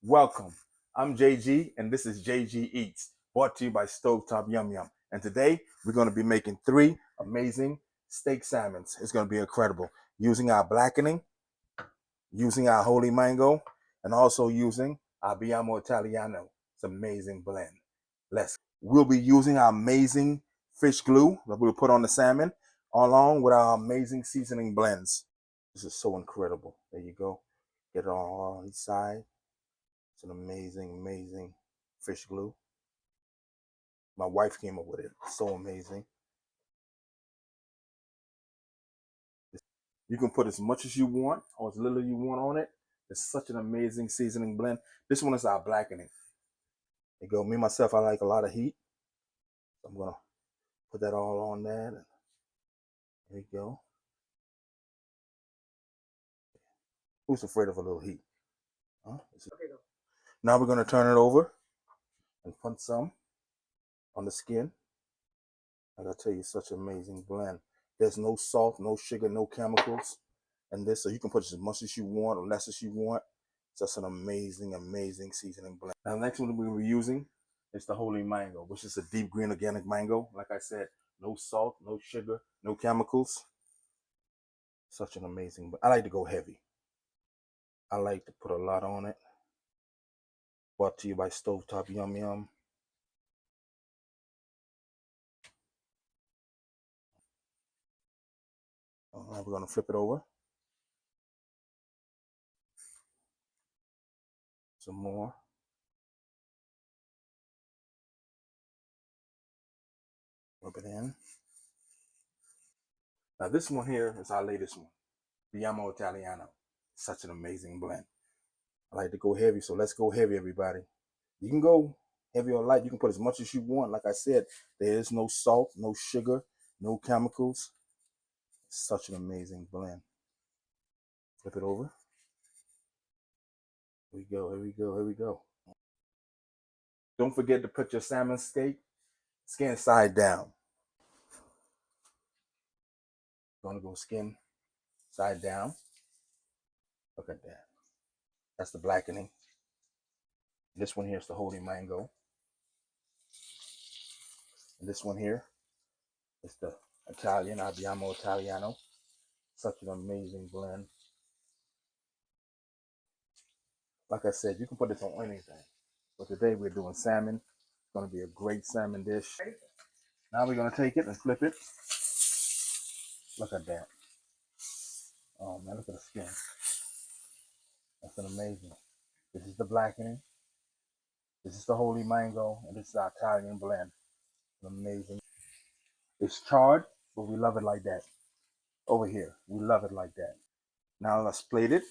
Welcome. I'm JG, and this is JG Eats, brought to you by Stovetopyumyum. And today we're going to be making three amazing steak salmons. It's going to be incredible. Using our blackening, using our holy mango, and also using our Biamo Italiano. It's an amazing blend. We'll be using our amazing fish glue that we'll put on the salmon, along with our amazing seasoning blends. This is so incredible. There you go. Get it all on each side. It's an amazing fish glue. My wife came up with it. So amazing. You can put as much as you want or as little as you want on it. It's such an amazing seasoning blend. This one is our blackening. There you go. Me, myself, I like a lot of heat. So I'm going to put that all on there. There you go. Who's afraid of a little heat? Huh? Now we're going to turn it over and put some on the skin. Like I tell you, such an amazing blend. There's no salt, no sugar, no chemicals in this, so you can put as much as you want or less as you want. It's just an amazing seasoning blend. Now, the next one we'll be using is the holy mango, which is a deep green organic mango. Like I said, no salt, no sugar, no chemicals. Such an amazing, but I like to go heavy. I like to put a lot on it. Brought to you by Stovetopyumyum. All right, we're gonna flip it over. Some more. Rub it in. Now this one here is our latest one, Biamo Italiano. Such an amazing blend. I like to go heavy, so let's go heavy, everybody. You can go heavy or light. You can put as much as you want. Like I said, there is no salt, no sugar, no chemicals. Such an amazing blend. Flip it over. Here we go, here we go, here we go. Don't forget to put your salmon skin side down. Gonna go skin side down. Look at that. That's the blackening. This one here is the holy mango. And this one here is the Italian, Abbiamo Italiano. Such an amazing blend. Like I said, you can put this on anything. But today we're doing salmon. It's going to be a great salmon dish. Now we're going to take it and flip it. Look at that. Oh man, look at the skin. That's an amazing. This is the blackening. This is the holy mango. And this is our Italian blend. Amazing. It's charred, but we love it like that. Over here, we love it like that. Now let's plate it.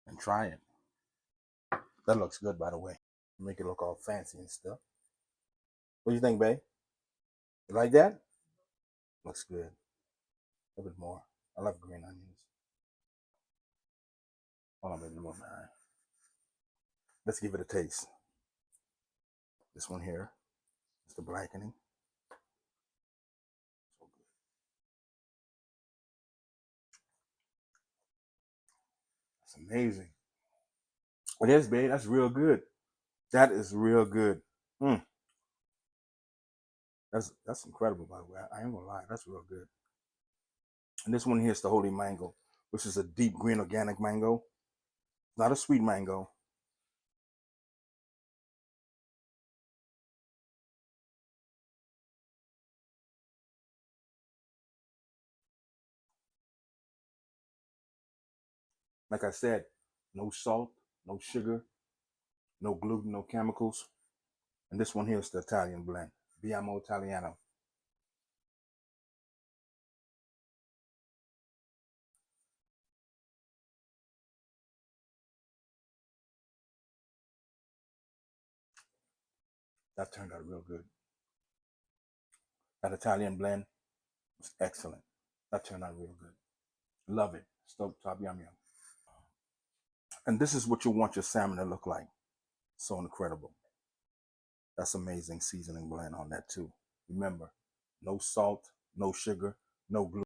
And try it. That looks good, by the way. Make it look all fancy and stuff. What do you think, babe? You like that? Looks good. A little bit more. I love green onions. Hold on, baby, more. Let's give it a taste. This one here is the blackening. So good. That's amazing. It is, babe. That's real good. That is real good. Mm. That's incredible, by the way. I ain't gonna lie. That's real good. And this one here is the holy mango, which is a deep green organic mango. Not a sweet mango. Like I said, no salt, no sugar, no gluten, no chemicals. And this one here is the Italian blend, Biamo Italiano. That turned out real good. That Italian blend was excellent. That turned out real good. Love it. Stovetopyumyum. And this is what you want your salmon to look like. So incredible. That's amazing seasoning blend on that too. Remember, no salt, no sugar, no gluten.